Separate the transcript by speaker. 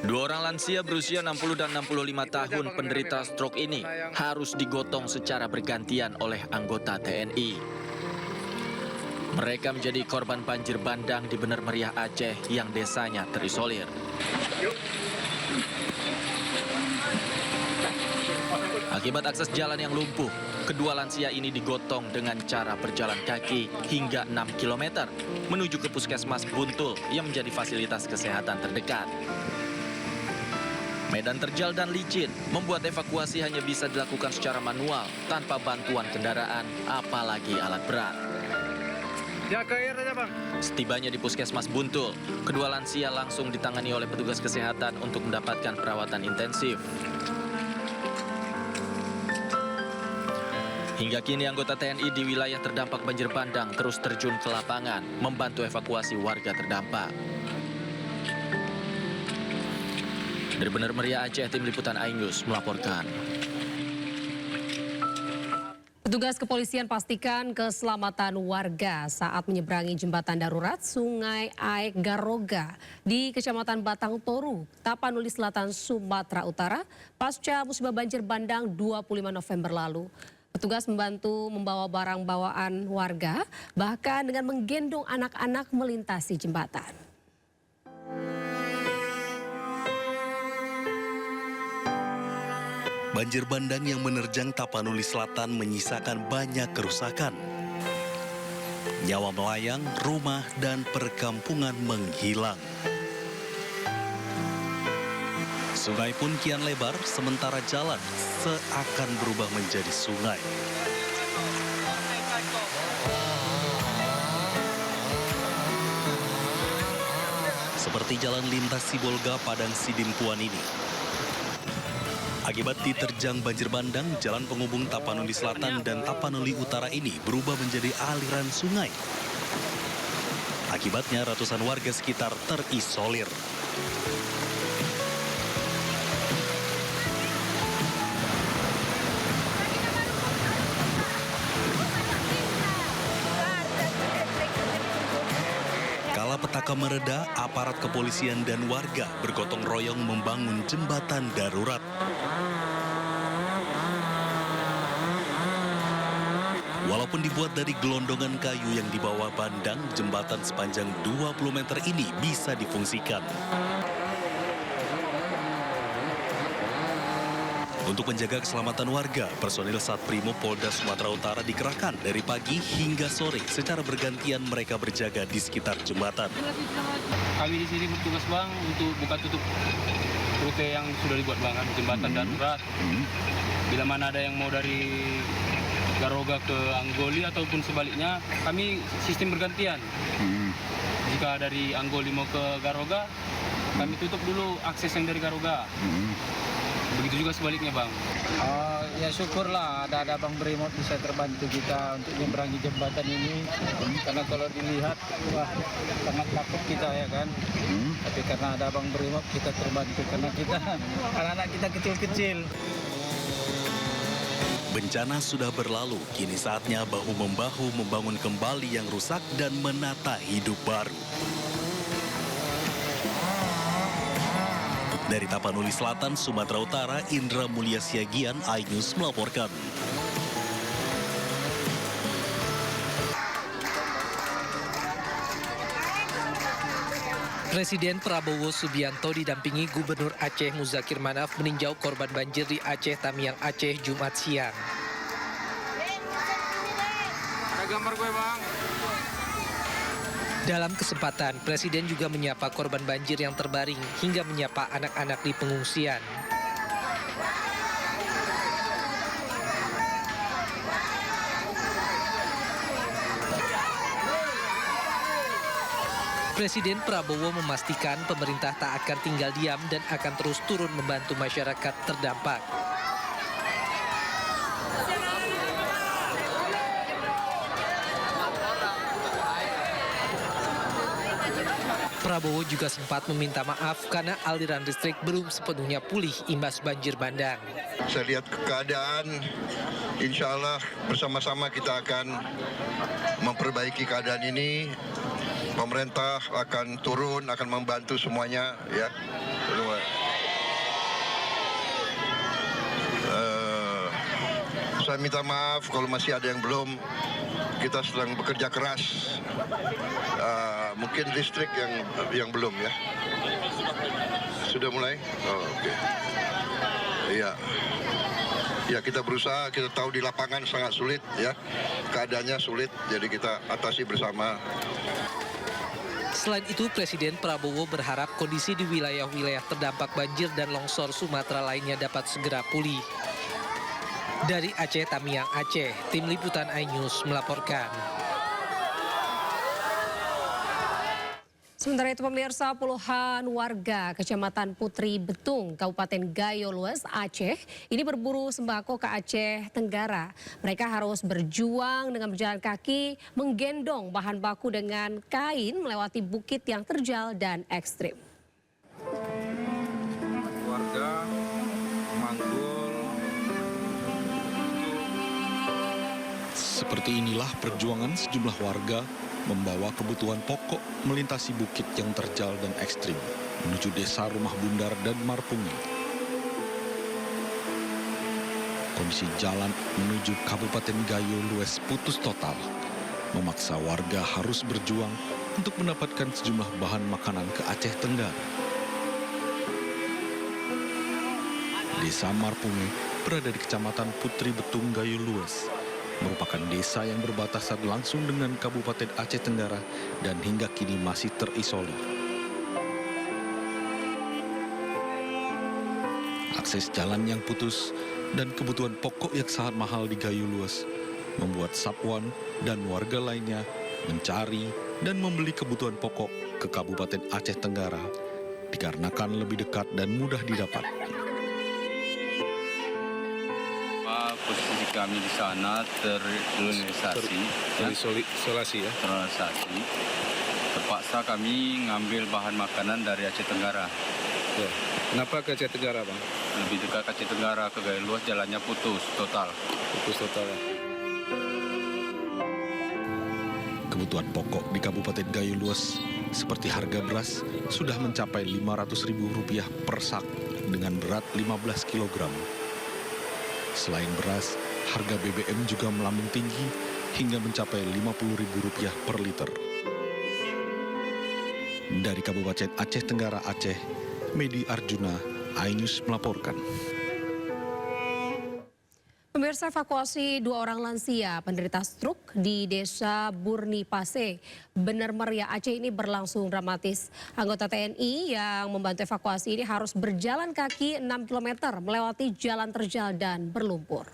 Speaker 1: Dua orang lansia berusia 60 dan 65 tahun penderita stroke ini harus digotong secara bergantian oleh anggota TNI. Mereka menjadi korban banjir bandang di Bener Meriah Aceh yang desanya terisolir. Akibat akses jalan yang lumpuh, kedua lansia ini digotong dengan cara berjalan kaki hingga 6 km menuju ke Puskesmas Buntul yang menjadi fasilitas kesehatan terdekat. Medan terjal dan licin membuat evakuasi hanya bisa dilakukan secara manual tanpa bantuan kendaraan, apalagi alat berat.
Speaker 2: Jaga air aja, Bang.
Speaker 1: Setibanya di Puskesmas Buntul, kedua lansia langsung ditangani oleh petugas kesehatan untuk mendapatkan perawatan intensif. Hingga kini anggota TNI di wilayah terdampak banjir bandang terus terjun ke lapangan membantu evakuasi warga terdampak. Dari Bener Meriah Aceh, Tim Liputan iNews melaporkan.
Speaker 3: Petugas kepolisian pastikan keselamatan warga saat menyeberangi jembatan darurat Sungai Aek Garoga di Kecamatan Batang Toru, Tapanuli Selatan, Sumatera Utara, pasca musibah banjir bandang 25 November lalu. Petugas membantu membawa barang bawaan warga, bahkan dengan menggendong anak-anak melintasi jembatan.
Speaker 4: Banjir bandang yang menerjang Tapanuli Selatan menyisakan banyak kerusakan. Nyawa melayang, rumah, dan perkampungan menghilang. Sungai pun kian lebar, sementara jalan seakan berubah menjadi sungai. Seperti jalan lintas Sibolga Padang Sidimpuan ini. Akibat diterjang banjir bandang, jalan penghubung Tapanuli Selatan dan Tapanuli Utara ini berubah menjadi aliran sungai. Akibatnya ratusan warga sekitar terisolir. Kala petaka mereda, aparat kepolisian dan warga bergotong royong membangun jembatan darurat. Walaupun dibuat dari gelondongan kayu yang dibawa bandang, jembatan sepanjang 20 meter ini bisa difungsikan. Untuk menjaga keselamatan warga, personil Satprimo Polda Sumatera Utara dikerahkan dari pagi hingga sore. Secara bergantian mereka berjaga di sekitar jembatan.
Speaker 2: Kami di sini bertugas, Bang, untuk buka tutup rute yang sudah dibuat, Bang, jembatan darurat. Bila mana ada yang mau dari Garoga ke Anggoli ataupun sebaliknya, kami sistem bergantian. Jika dari Anggoli mau ke Garoga, kami tutup dulu akses yang dari Garoga. Begitu juga sebaliknya, Bang.
Speaker 5: Ya syukurlah ada Bang Brimob bisa terbantu kita untuk menyeberangi jembatan ini. Karena kalau dilihat, wah sangat takut kita ya kan. Tapi karena ada Bang Brimob kita terbantu karena kita anak-anak kita kecil-kecil.
Speaker 4: Bencana sudah berlalu, kini saatnya bahu-membahu membangun kembali yang rusak dan menata hidup baru. Dari Tapanuli Selatan, Sumatera Utara, Indra Mulia Siagian, iNews melaporkan.
Speaker 6: Presiden Prabowo Subianto didampingi Gubernur Aceh Muzakir Manaf meninjau korban banjir di Aceh Tamiang, Aceh, Jumat siang.
Speaker 2: Ada gambar gue, Bang.
Speaker 6: Dalam kesempatan, Presiden juga menyapa korban banjir yang terbaring hingga menyapa anak-anak di pengungsian. Presiden Prabowo memastikan pemerintah tak akan tinggal diam dan akan terus turun membantu masyarakat terdampak. Prabowo juga sempat meminta maaf karena aliran listrik belum sepenuhnya pulih imbas banjir bandang.
Speaker 7: Saya lihat keadaan, insya Allah bersama-sama kita akan memperbaiki keadaan ini pemerintah akan turun, akan membantu semuanya, ya. Saya minta maaf kalau masih ada yang belum. Kita sedang bekerja keras. Mungkin listrik yang belum, ya. Sudah mulai? Oh, oke. Iya. Ya, kita berusaha, kita tahu di lapangan sangat sulit, ya. Keadaannya sulit, jadi kita atasi bersama.
Speaker 6: Selain itu, Presiden Prabowo berharap kondisi di wilayah-wilayah terdampak banjir dan longsor Sumatera lainnya dapat segera pulih. Dari Aceh, Tamiang, Aceh, Tim Liputan iNews melaporkan.
Speaker 3: Sementara itu pemirsa, puluhan warga Kecamatan Putri Betung, Kabupaten Gayo Lues, Aceh, ini berburu sembako ke Aceh Tenggara. Mereka harus berjuang dengan berjalan kaki, menggendong bahan baku dengan kain melewati bukit yang terjal dan ekstrim.
Speaker 5: Warga Manggul.
Speaker 8: Seperti inilah perjuangan sejumlah warga membawa kebutuhan pokok melintasi bukit yang terjal dan ekstrim menuju desa Rumah Bundar dan Marpungi. Kondisi jalan menuju Kabupaten Gayo Lues putus total, memaksa warga harus berjuang untuk mendapatkan sejumlah bahan makanan ke Aceh Tenggara. Desa Marpungi berada di Kecamatan Putri Betung, Gayo Lues, merupakan desa yang berbatasan langsung dengan Kabupaten Aceh Tenggara dan hingga kini masih terisolir. Akses jalan yang putus dan kebutuhan pokok yang sangat mahal di Gayo Lues membuat Sapwan dan warga lainnya mencari dan membeli kebutuhan pokok ke Kabupaten Aceh Tenggara dikarenakan lebih dekat dan mudah didapat.
Speaker 9: Posisi kami di sana terisolasi,
Speaker 5: Isolasi, ya.
Speaker 9: terisolasi. Terpaksa kami ngambil bahan makanan dari Aceh Tenggara.
Speaker 5: Ya. Kenapa ke Aceh Tenggara, Bang?
Speaker 9: Lebih dekat ke Aceh Tenggara, ke Gayo Lues jalannya putus total.
Speaker 5: Putus total.
Speaker 8: Kebutuhan pokok di Kabupaten Gayo Lues seperti harga beras sudah mencapai Rp500.000 per sak dengan berat 15 kg. Selain beras, harga BBM juga melambung tinggi hingga mencapai Rp50.000 per liter. Dari Kabupaten Aceh Tenggara, Aceh, Medi Arjuna, iNews melaporkan.
Speaker 3: Pemirsa, evakuasi 2 orang lansia penderita stroke di desa Burni Pase, Bener Meriah, Aceh ini berlangsung dramatis. Anggota TNI yang membantu evakuasi ini harus berjalan kaki 6 km melewati jalan terjal dan berlumpur.